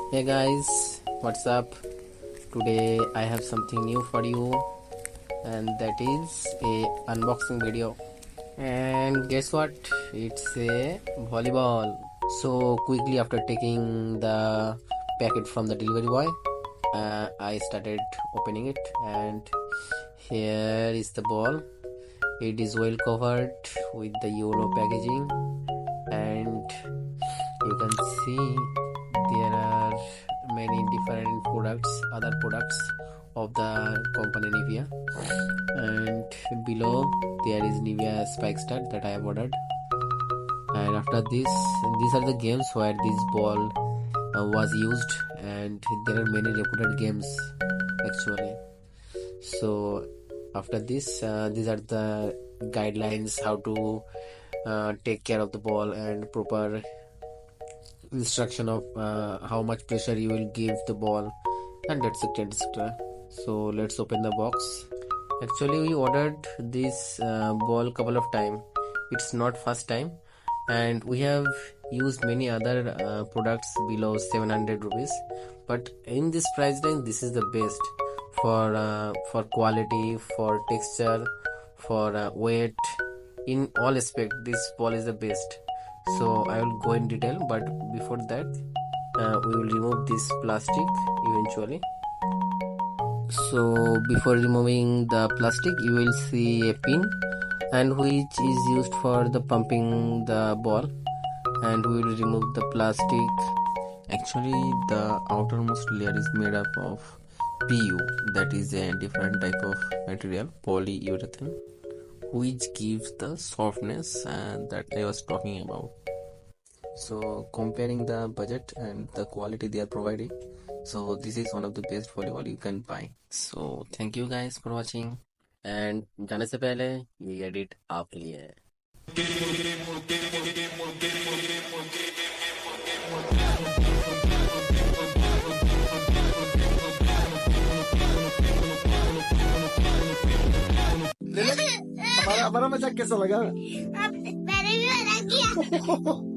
Hey guys, what's up? Today I have something new for you, and that is a unboxing video. And guess what? It's a volleyball. So quickly after taking the packet from the delivery boy, I started opening it, and here is the ball. It is well covered with the yellow packaging, and you can see there are many different other products of the company Nivia, and below there is Nivia Spikestar that I have ordered. And after this, these are the games where this ball was used, and there are many reputed games actually. So after this, these are the guidelines how to take care of the ball and proper instruction of how much pressure you will give the ball, and etc. So let's open the box. Actually we ordered this ball couple of time. It's not first time, and we have used many other products below 700 rupees, but in this price range this is the best for quality, for texture, for weight. In all aspect this ball is the best. So I will go in detail, but before that we will remove this plastic eventually. So before removing the plastic, you will see a pin, and which is used for the pumping the ball, and we will remove the plastic. Actually the outermost layer is made up of PU, that is a different type of material, polyurethane, which gives the softness that I was talking about. So comparing the budget and the quality they are providing, so this is one of the best volleyball you can buy. So thank you guys for watching, and जाने से पहले ये edit आप लिए है. हमारा मजाक कैसा लगा? मैंने भी मजाक किया।